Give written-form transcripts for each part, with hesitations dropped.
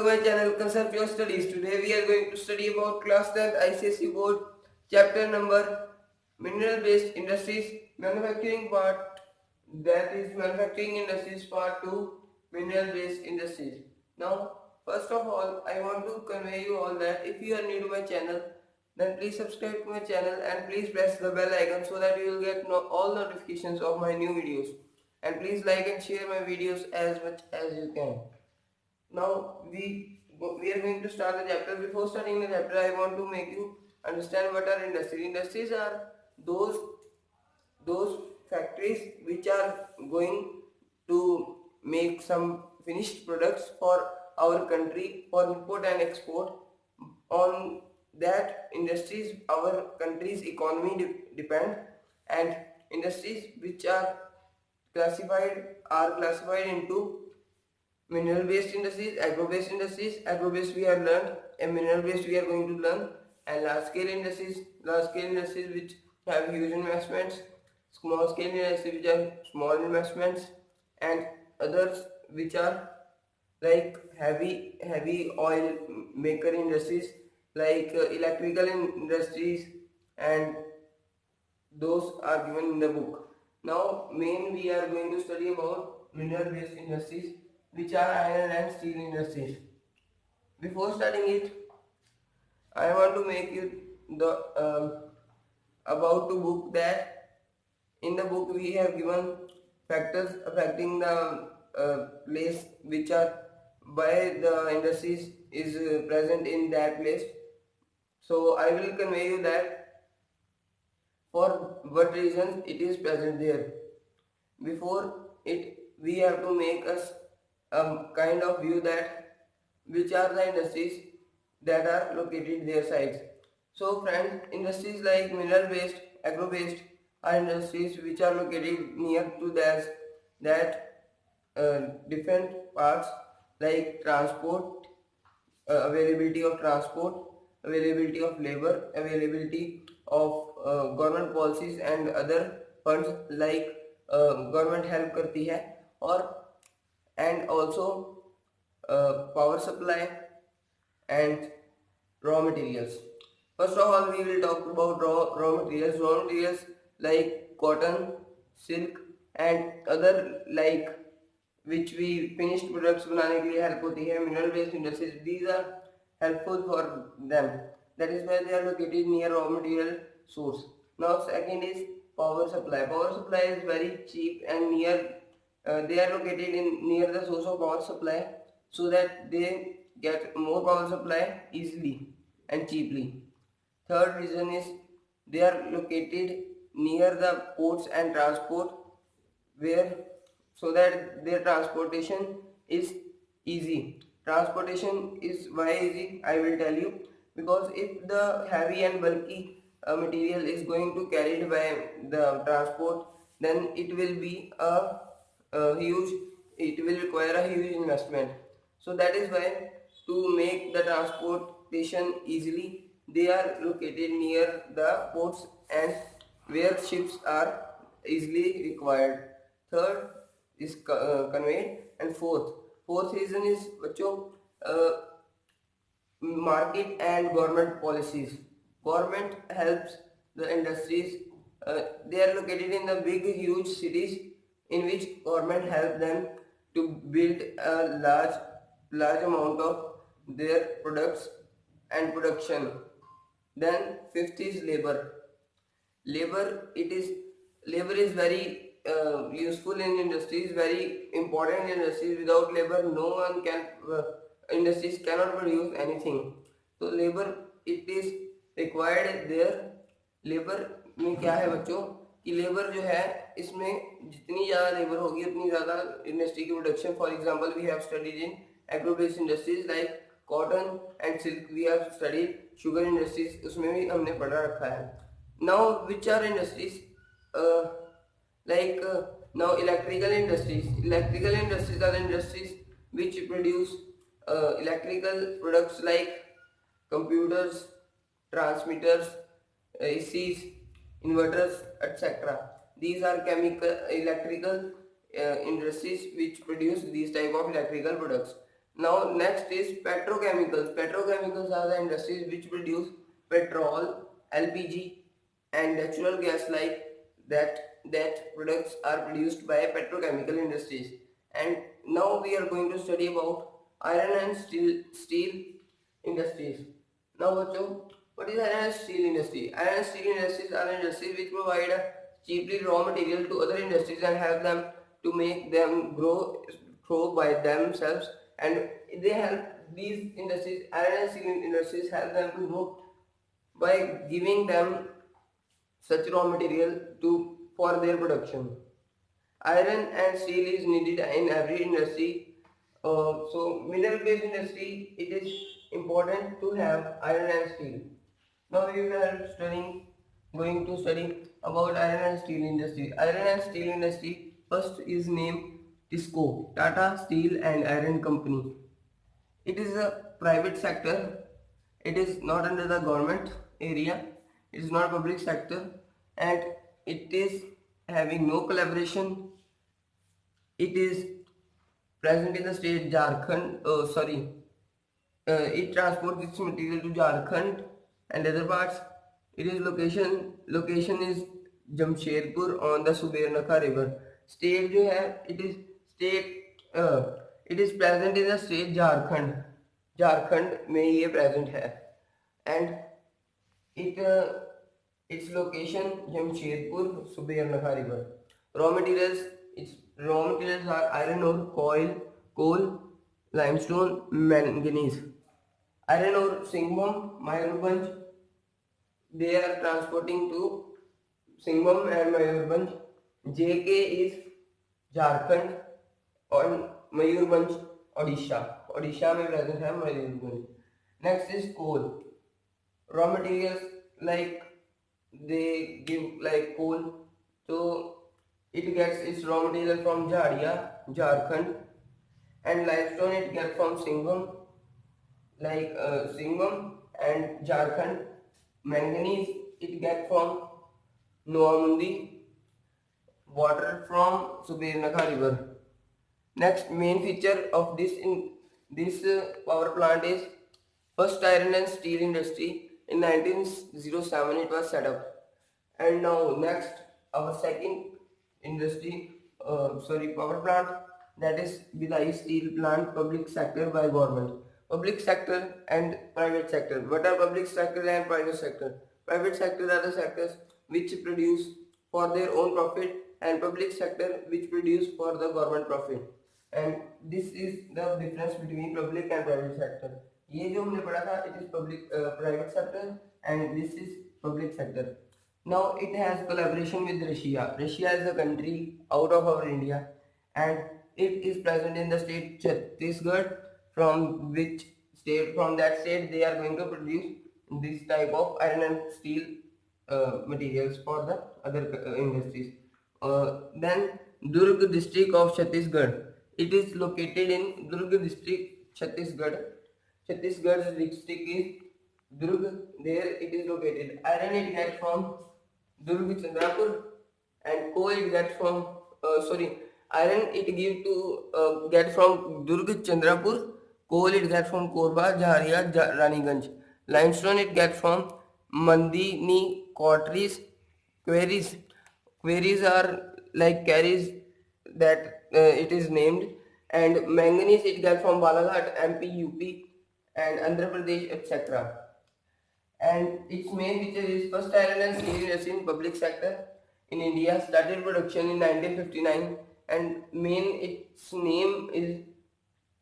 my channel Conceptual Studies. Today we are going to study about class 10th ICSE board chapter number mineral based industries manufacturing part, that is manufacturing industries part 2, mineral based industries. Now first of all I want to convey you all that if you are new to my channel, then please subscribe to my channel and please press the bell icon so that you will get all notifications of my new videos, and please like and share my videos as much as you can. Now we are going to start the chapter. Before starting the chapter, I want to make you understand what are industries. Industries are those factories which are going to make some finished products for our country for import and export. On that industries our country's economy depend, and industries which are classified into mineral based industries, agro based industries. Agro based we have learned, and mineral based we are going to learn. And large scale industries which have huge investments, small scale industries which have small investments, and others which are like heavy oil maker industries, like electrical industries, and those are given in the book. Now main we are going to study about mineral based industries which are iron and steel industries. Before starting it, I want to make you the about to book that in the book we have given factors affecting the place which are by the industries is present in that place. So I will convey you that for what reason it is present there. Before it, we have to make us a kind of view that which are the industries that are located their sites. So friends, industries like mineral based, agro based are industries which are located near to that different parts, like transport, availability of transport, availability of labor, availability of government policies and other funds, like government help करती है, और and also power supply and raw materials. First of all, we will talk about raw materials. Raw materials like cotton, silk, and other like which we finished products बनाने के लिए help होती है. Mineral based industries, these are helpful for them. That is why they are located near raw material source. Now second is power supply. Power supply is very cheap and near. They are located near the source of power supply, so that they get more power supply easily and cheaply. Third reason is they are located near the ports and transport, where so that their transportation is easy. Transportation is why easy, I will tell you, because if the heavy and bulky material is going to carried by the transport, then it will be a huge, it will require a huge investment. So that is why, to make the transportation easily, they are located near the ports and where ships are easily required. Third is conveyed, and fourth reason is बच्चों market and government policies. Government helps the industries. They are located in the big huge cities in which government help them to build a large amount of their products and production. Then fifth is labor. Labor is very useful in industries, very important in industries. Without labor, no one can industries cannot produce anything. So labor it is required there. Labour में क्या है बच्चों कि labour जो है इसमें जितनी ज़्यादा लेबर होगी उतनी ज़्यादा इंडस्ट्री की production. For example we have studied in agro based industries like cotton and silk. We have studied sugar industries, उसमें भी हमने पढ़ा रखा है. Now which are industries now electrical industries. Electrical industries are the industries which produce electrical products like computers, transmitters, ACs, inverters, etc. These are electrical industries which produce these type of electrical products. Now next is petrochemicals. Petrochemicals are the industries which produce petrol, LPG and natural gas like that products are produced by petrochemical industries. And now we are going to study about iron and steel industries. Now what is iron and steel industry? Iron and steel industries are industries which provide a cheaply raw material to other industries and help them to make them grow by themselves, and they help these industries, iron and steel industries help them to grow by giving them such raw material to for their production. Iron and steel is needed in every industry. So mineral based industry, it is important to have iron and steel. Now we are going to study about iron and steel industry. Iron and steel industry, first is named TISCO, Tata Steel and Iron Company. It is a private sector. It is not under the government area. It is not public sector, and it is having no collaboration. It is present in the state Jharkhand. It transports its material to Jharkhand and other parts. It is location is Jamshedpur on the Subernakha river. State जो है, it is present in the state Jharkhand. Jharkhand में ये present है, and it its location Jamshedpur Subernakha river. Raw materials, its raw materials are iron ore, coal, limestone, manganese. Iron ore, Singhbom, Mayurbhanj, they are transporting to Singhbom and Mayurbhanj. JK is Jharkhand और मयूरभंज ओडिशा में present है Mayurbhanj. Next is coal. Raw materials like they give like coal, so it gets its raw material from Jharia, Jharkhand, and limestone it gets from Singham, like Singham and Jharkhand. Manganese it gets from Noamundi, water from Subernakha river. Next main feature of this power plant is first iron and steel industry in 1907 it was set up. And now next our second industry, power plant, that is Bhilai steel plant, public sector by government. Public sector and private sector. What are public sector and private sector? Private sector are the sectors which produce for their own profit, and public sector which produce for the government profit. And this is the difference between public and private sector. ये जो हमने पढ़ा था, it is private sector and this is public sector. Now it has collaboration with Russia. Russia is a country out of our India, and it is present in the state Chhattisgarh, from that state they are going to produce this type of iron and steel materials for the other industries. Then Durg district of Chhattisgarh. It is located in Durg district, Chhattisgarh. Chhattisgarh's district is Durg. There it is located. Iron it gets from Durg Chandrapur, and coal it gets from iron it give to get from Durg Chandrapur. Coal it gets from Korba, Jharia, Raniganj. Limestone it gets from Mandini quarries. Quarries. Quarries are like carries that it is named. And manganese it gets from Balaghat, MP, UP, and Andhra Pradesh, etc. And its main feature is first iron and steel industry in public sector in India started production in 1959, and its name is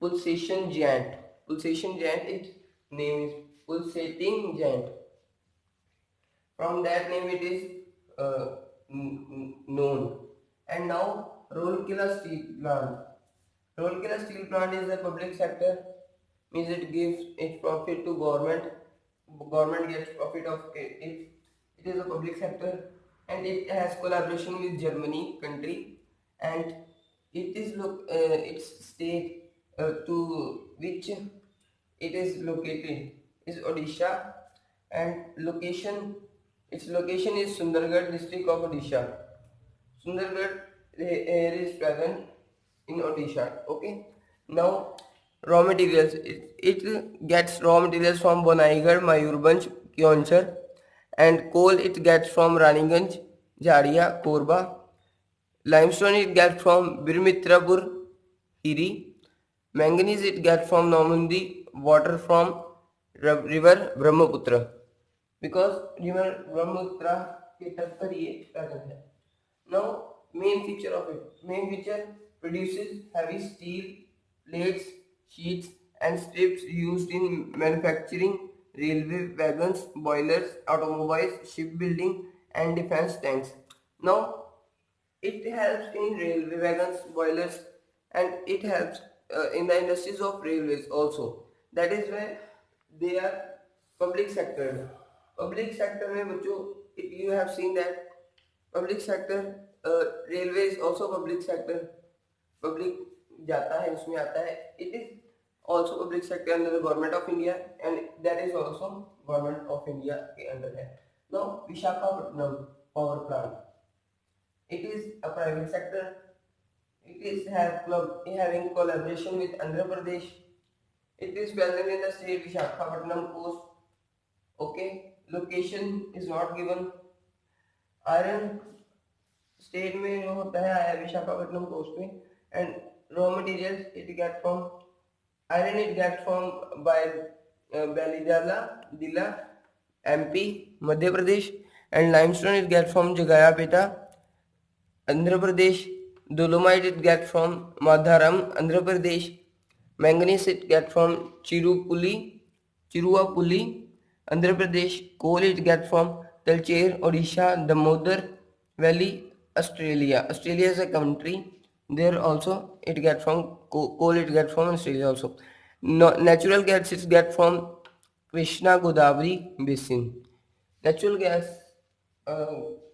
Pulsation Giant. Pulsation Giant, its name is Pulsating Giant. From that name it is known. And now Rourkela Steel Plant. Rourkela Steel Plant is a public sector, means it gives its profit to government. Government gets profit of it. It is a public sector, and it has collaboration with Germany country, and it is its state to which it is located is Odisha, and its location is Sundargarh district of Odisha. Sundargarh here is present in Odisha. Okay. Now raw materials. It gets raw materials from Bonaigarh, Mayurbanj, Kionchar, and coal it gets from Raniganj, Jharia, Korba. Limestone it gets from Birmitrapur, Hiri. Manganese it gets from Normandy, water from river Brahmaputra. Because river Brahmaputra के तट पर ये present है. Now, main feature of it. Main feature produces heavy steel plates, sheets, and strips used in manufacturing, railway wagons, boilers, automobiles, shipbuilding, and defense tanks. Now, it helps in railway wagons, boilers, and it helps in the industries of railways also. That is why they are public sector. Public sector में बच्चों, you have seen that public sector, railway is also public sector. Public जाता है उसमें आता है. It is also public sector under the government of India, and that is also government of India के under है. Now Visakhapatnam power plant. It is a private sector. It is having collaboration with Andhra Pradesh. It is present in the state Visakhapatnam coast. Okay, location is not given. Iron state में जो होता है आया Visakhapatnam coast में, and raw materials it get from iron it get from by Balidala, Dilla, MP, Madhya Pradesh, and limestone it get from Jagayapeta, Andhra Pradesh. Dolomite it get from Madharam, Andhra Pradesh. Manganese it get from Chiruapuli, Andhra Pradesh. Coal it get from Talcher, Odisha, Damodar Valley, Australia. Australia is a country. There also it get from coal it get from Australia also. No, natural gas it get from Krishna Godavari basin. Natural gas,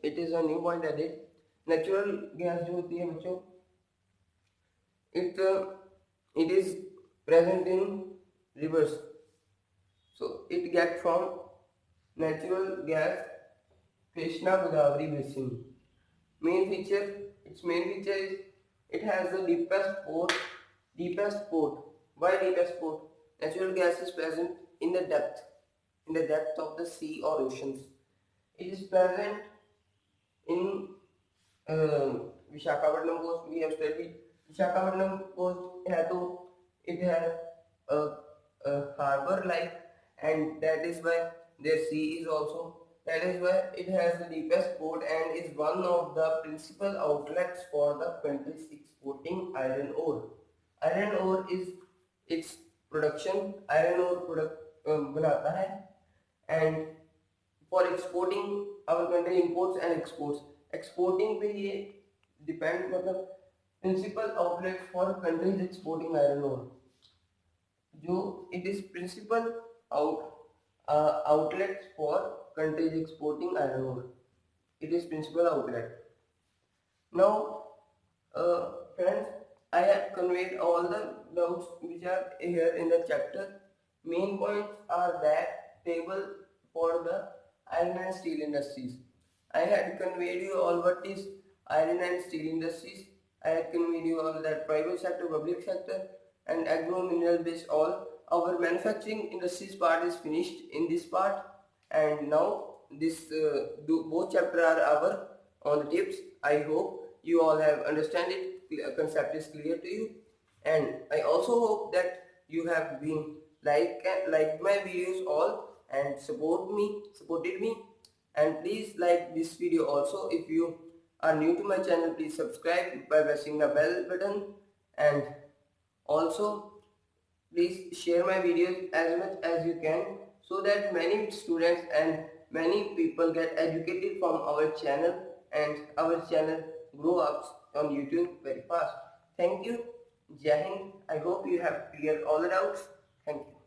it is a new point added. Natural gas जो होती है बच्चों, it is present in rivers, so it get from natural gas Krishna Godavari basin. Its main feature is it has the deepest port. Deepest port. Why deepest port? Natural gas is present in the depth of the sea or oceans. It is present in Visakhapatnam coast. We have studied Visakhapatnam coast. It has a harbor like, and that is why their sea is also. That is why it has the deepest port and is one of the principal outlets for the countries exporting iron ore. Iron ore is its production. Iron ore बनाता है, and for exporting our country imports and exports. Exporting पे ये depend मतलब principal outlet for countries exporting iron ore. जो it is principal outlet for countries exporting iron ore. It is principal outlet. Now, friends, I have conveyed all the doubts which are here in the chapter. Main points are that table for the iron and steel industries. I had conveyed you all what is iron and steel industries. I had conveyed you all that private sector, public sector, and agro mineral based all. Our manufacturing industries part is finished in this part, and now this both chapter are our on the tips. I hope you all have understand it. Concept is clear to you, and I also hope that you have been like my videos all and supported me, and please like this video also. If you are new to my channel, please subscribe by pressing the bell button, and also please share my videos as much as you can, so that many students and many people get educated from our channel, and our channel grow up on YouTube very fast. Thank you. Jai Hind. I hope you have cleared all the doubts. Thank you.